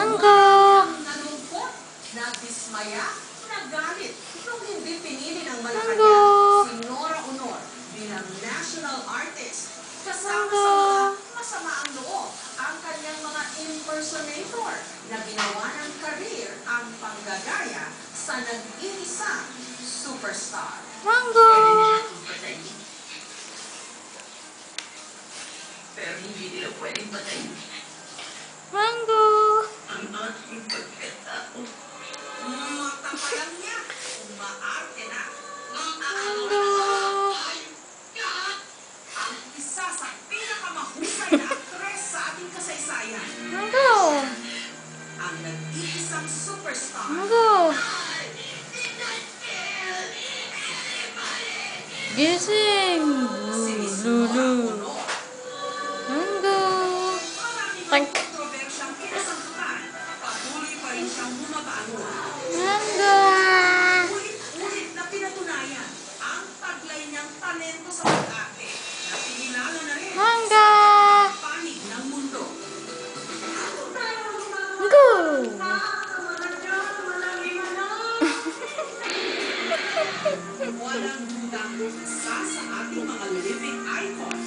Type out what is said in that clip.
Mangga. Nalungkot, nadismaya, nagalit nung hindi pinili ng Mangga. Malacanang si Nora Honor bilang national artist. Kasama sa mga masama ang loob ang kanyang mga impersonator na ginawa ng career ang panggagaya sa nag-iisang superstar. Mangga. Pero hindi nila pwedeng patayin Mangga. ang ating pagkatao. Mata pa lang niya, umaarte na. Mangga. Ang isa sa pinakamahusay na aktres sa ating kasaysayan. Mangga. Ang nag-iisang superstar. Mangga. Gising. Si Miss Nora Lulu. Honor. Mangga. Maraming mga kontrobersyang kinasangkutan. Patuloy pa rin siyang bumabangon. Mangga. Ulit-ulit na pinatunayan ang taglay niyang talento sa pag-arte na pinilala na rin Mangga. sa panig ng mundo. Mangga. Walang dudang isa sa ating mga living icon.